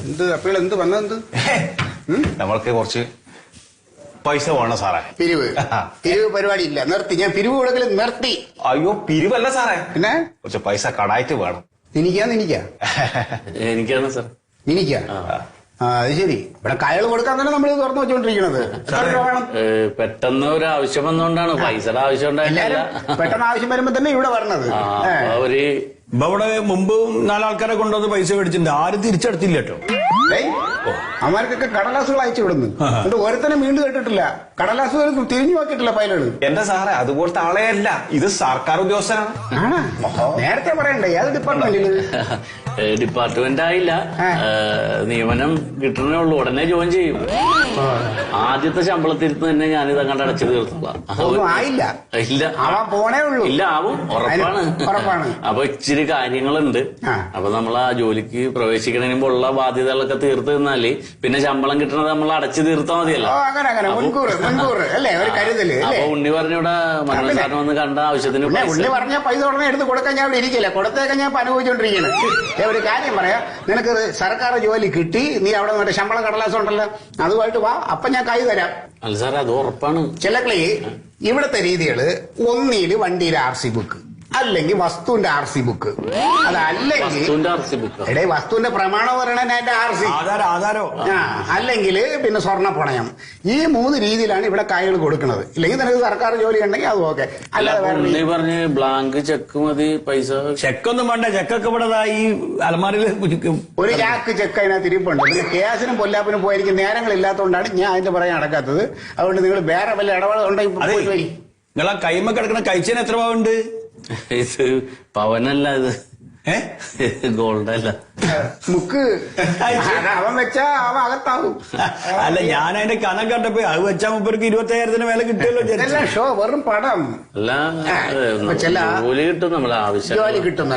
എന്ത് അപ്പോൾ എന്ത് വന്നെന്ത്? നമ്മൾക്ക് കുറച്ച് പൈസ വേണം സാറേ. പിരിവ് പരിപാടി ഇല്ല, നിർത്തി. ഞാൻ പിരിവ് കൊടുക്കൽ നിർത്തി. അയ്യോ പിരിവല്ല സാറേ, പിന്നെ കുറച്ച് പൈസ കടായിട്ട് വേണം. എനിക്കാണ് സാർ. എനിക്കാ? അത് ശരി. ഇവിടെ കയൾ കൊടുക്കാൻ തന്നെ നമ്മൾ തുറന്നു വെച്ചോണ്ടിരിക്കണത്. പെട്ടെന്ന് ഒരു ആവശ്യം വന്നോണ്ടാണ്, പൈസയുടെ ആവശ്യം ഉണ്ടായില്ല. പെട്ടെന്ന് ആവശ്യം വരുമ്പോ തന്നെ ഇവിടെ വരണത്. ഇവിടെ മുമ്പ് 4 ആൾക്കാരെ കൊണ്ടുവന്ന് പൈസ മേടിച്ചിട്ടുണ്ട്, ആരും തിരിച്ചെടുത്തില്ല കേട്ടോ. അവന്മാർക്കൊക്കെ കടലാസുകൾ അയച്ചു വിടുന്നു. എന്നിട്ട് ഓരോരുത്തരും വീണ്ടും കേട്ടിട്ടില്ല, കടലാസുകൾ തിരിഞ്ഞു നോക്കിയിട്ടില്ല ഫയലുകൾ. എന്റെ സാറേ അതുപോലത്തെ ആളെയല്ല, ഇത് സർക്കാർ ഉദ്യോഗസ്ഥനാണ്. നേരത്തെ പറയണ്ടേ? ഏത് ഡിപ്പാർട്ട്മെന്റില്? ഡിപ്പാർട്ട്മെന്റ് ആയില്ല, നിയമനം കിട്ടണേ ഉള്ളൂ, ഉടനെ ജോയിൻ ചെയ്യും. ആദ്യത്തെ ശമ്പളത്തിരുത്ത് തന്നെ ഞാനിത് അങ്ങോട്ട് അടച്ചു തീർത്തോളാം. ആയില്ല, ഇല്ല, ആവാൻ പോണേ ഉള്ളൂ. ഇല്ല, ആവും, ഉറപ്പാണ്. അപ്പൊ ഇച്ചിരി കാര്യങ്ങളുണ്ട്. അപ്പൊ നമ്മൾ ആ ജോലിക്ക് പ്രവേശിക്കുന്നതിന് മുമ്പുള്ള ബാധ്യതകളൊക്കെ തീർത്ത് നിന്നാല് പിന്നെ ശമ്പളം കിട്ടണത് നമ്മൾ അടച്ചു തീർത്താൽ മതിയല്ലോ. അപ്പൊ ഉണ്ണി പറഞ്ഞിവിടെ മനോജ് സാറിന് വന്ന് കണ്ട ആവശ്യത്തിന് ഉണ്ണി പറഞ്ഞ പൈസ ഉടനെ എടുത്ത് കൊടുക്കാൻ ഞാൻ ഇവിടെ ഇരിക്കില്ല, കൊടുത്തേക്കാൻ ഞാൻ അനുഭവിച്ചോണ്ടിരിക്കുന്നത്. ഒരു കാര്യം പറയാ, നിനക്ക് സർക്കാർ ജോലി കിട്ടി, നീ അവിടെ മറ്റേ ശമ്പളം കടലാസം ഉണ്ടല്ലോ, അതുമായിട്ട് വാ, അപ്പൊ ഞാൻ കൈ തരാം. അല്ല സാറേ, അത് ഉറപ്പാണ്. ചിലക്കളി ഇവിടത്തെ രീതികള് ഒന്നില് വണ്ടിയിലെ RC ബുക്ക്, അല്ലെങ്കിൽ വസ്തുവിന്റെ RC ബുക്ക്, അതല്ലെങ്കിൽ വസ്തുവിന്റെ പ്രമാണം പറയണ അതിന്റെ RC ആധാരോ, അല്ലെങ്കിൽ പിന്നെ സ്വർണ്ണ പണയം. ഈ 3 രീതിയിലാണ് ഇവിടെ കായകൾ കൊടുക്കുന്നത്. ഇല്ലെങ്കിൽ നിനക്ക് സർക്കാർ ജോലി ഉണ്ടെങ്കിൽ അത് ഓക്കെ. അല്ലാതെ പറഞ്ഞ് ബ്ലാങ്ക് ചെക്ക് മതി, പൈസ ചെക്കൊന്നും വേണ്ട. ചെക്കൊക്കെ ഇവിടെ ഈ അലമാരിൽ ഒരു ചാക്ക് ചെക്ക് അതിനകത്ത് ഇരിപ്പുണ്ട്. പിന്നെ കേസിനും പൊല്ലാപ്പിനും പോയിരിക്കും നേരങ്ങളില്ലാത്തതുകൊണ്ടാണ് ഞാൻ അതിന്റെ പറയാൻ നടക്കാത്തത്. അതുകൊണ്ട് നിങ്ങൾ വേറെ വല്ല ഇടപാടുണ്ടെങ്കിൽ നിങ്ങളാ കൈമ കിടക്കണ കഴിച്ചതിന് എത്ര പാവുണ്ട്? ഇത് പവനല്ല, ഇത് ഗോൾഡല്ല. മുക്ക് അവൻ വെച്ചാ അവൻ അകത്താവും. അല്ല, ഞാൻ അതിന്റെ കനം കണ്ടപ്പോ അത് വെച്ചാൽ മുപ്പർക്ക് 25,000 മേലെ കിട്ടുമല്ലോ. ഷോ വെറും പടം അല്ല, ജോലി കിട്ടും. നമ്മളെ ആവശ്യം ജോലി കിട്ടും.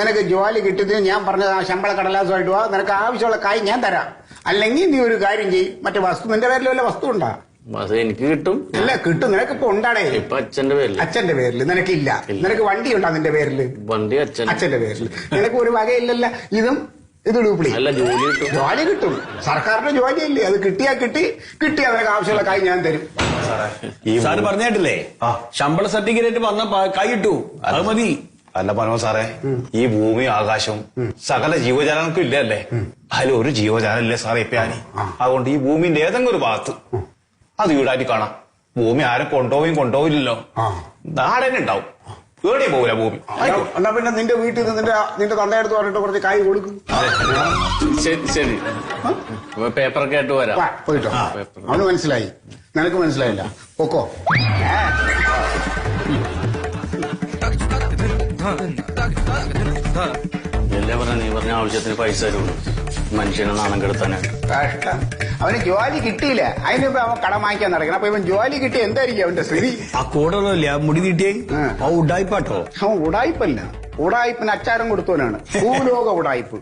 നിനക്ക് ജോലി കിട്ടിയത് ഞാൻ പറഞ്ഞ ശമ്പള കടലാസമായിട്ട് വാ, നിനക്ക് ആവശ്യമുള്ള കായ് ഞാൻ തരാം. അല്ലെങ്കിൽ നീ ഒരു കാര്യം ചെയ്യും, മറ്റേ വസ്തു നിന്റെ പേരിൽ വല്ല വസ്തു ഉണ്ടാ? എനിക്ക് കിട്ടും. അല്ല, കിട്ടും. നിനക്കിപ്പോ ഉണ്ടാടേ. ഇപ്പൊ അച്ഛന്റെ പേരിൽ നിനക്കില്ല. നിനക്ക് വണ്ടി ഉണ്ടാ നിന്റെ പേരില്? വണ്ടി അച്ഛന്റെ പേരിൽ. നിനക്ക് ഒരു വകയില്ലല്ല. ഇത് ഡ്യൂപ്ലി. അല്ല, ജോലി കിട്ടും. സർക്കാരിന്റെ ജോലിയല്ലേ, അത് കിട്ടിയാ നിനക്ക് ആവശ്യമുള്ള കായ് ഞാൻ തരും. സാറ് പറഞ്ഞിട്ടില്ലേ, ശമ്പള സർട്ടിഫിക്കറ്റ് വന്ന കൈ ഇട്ടു, അത് മതി. അല്ല മനോ സാറേ, ഈ ഭൂമി ആകാശവും സകല ജീവജാലങ്ങൾക്കും ഇല്ലല്ലേ, അതിലൊരു ജീവജാലം ഇല്ലേ സാറേ ഇപ്പൊ ഞാൻ. അതുകൊണ്ട് ഈ ഭൂമിന്റെ ഏതെങ്കിലും ഒരു ഭാഗത്ത് അത് വീടായിട്ട് കാണാം. ഭൂമി ആരും കൊണ്ടുപോയില്ലല്ലോ, നാളെ തന്നെ ഉണ്ടാവും. കേടിയും പോകില്ല ഭൂമി. എന്നാ പിന്നെ നിന്റെ വീട്ടിൽ നിന്ന് നിന്റെ തന്തയെടുത്ത് പറഞ്ഞിട്ട് കുറച്ച് കായ് കൊടുക്കും. ശരി, പേപ്പറൊക്കെ ആയിട്ട് വരാം. പോയിട്ടോ. അവന് മനസ്സിലായി, നിനക്ക് മനസ്സിലായില്ല. പൊക്കോ. എല്ലാം പറഞ്ഞ നീ പറഞ്ഞ ആവശ്യത്തിന് പൈസ തരുള്ളൂ, മനുഷ്യനെ നാണം കെടുത്താനായിട്ട്. കഷ്ടം. അവന് ജോലി കിട്ടിയില്ല, അതിനിപ്പോ അവൻ കടം വാങ്ങിക്കാൻ നടക്കണം. അപ്പൊ ഇവൻ ജോലി കിട്ടി എന്തായിരിക്കും അവന്റെ സ്ഥിതി? ആ കൂടല്ലേ മുടി നീട്ടിയേ ഉടായിപ്പാട്ടോ. അവൻ ഉടായിപ്പല്ല, ഉടായിപ്പിന് അച്ചാരം കൊടുത്തവനാണ്. ഭൂലോക ഉടായിപ്പ്.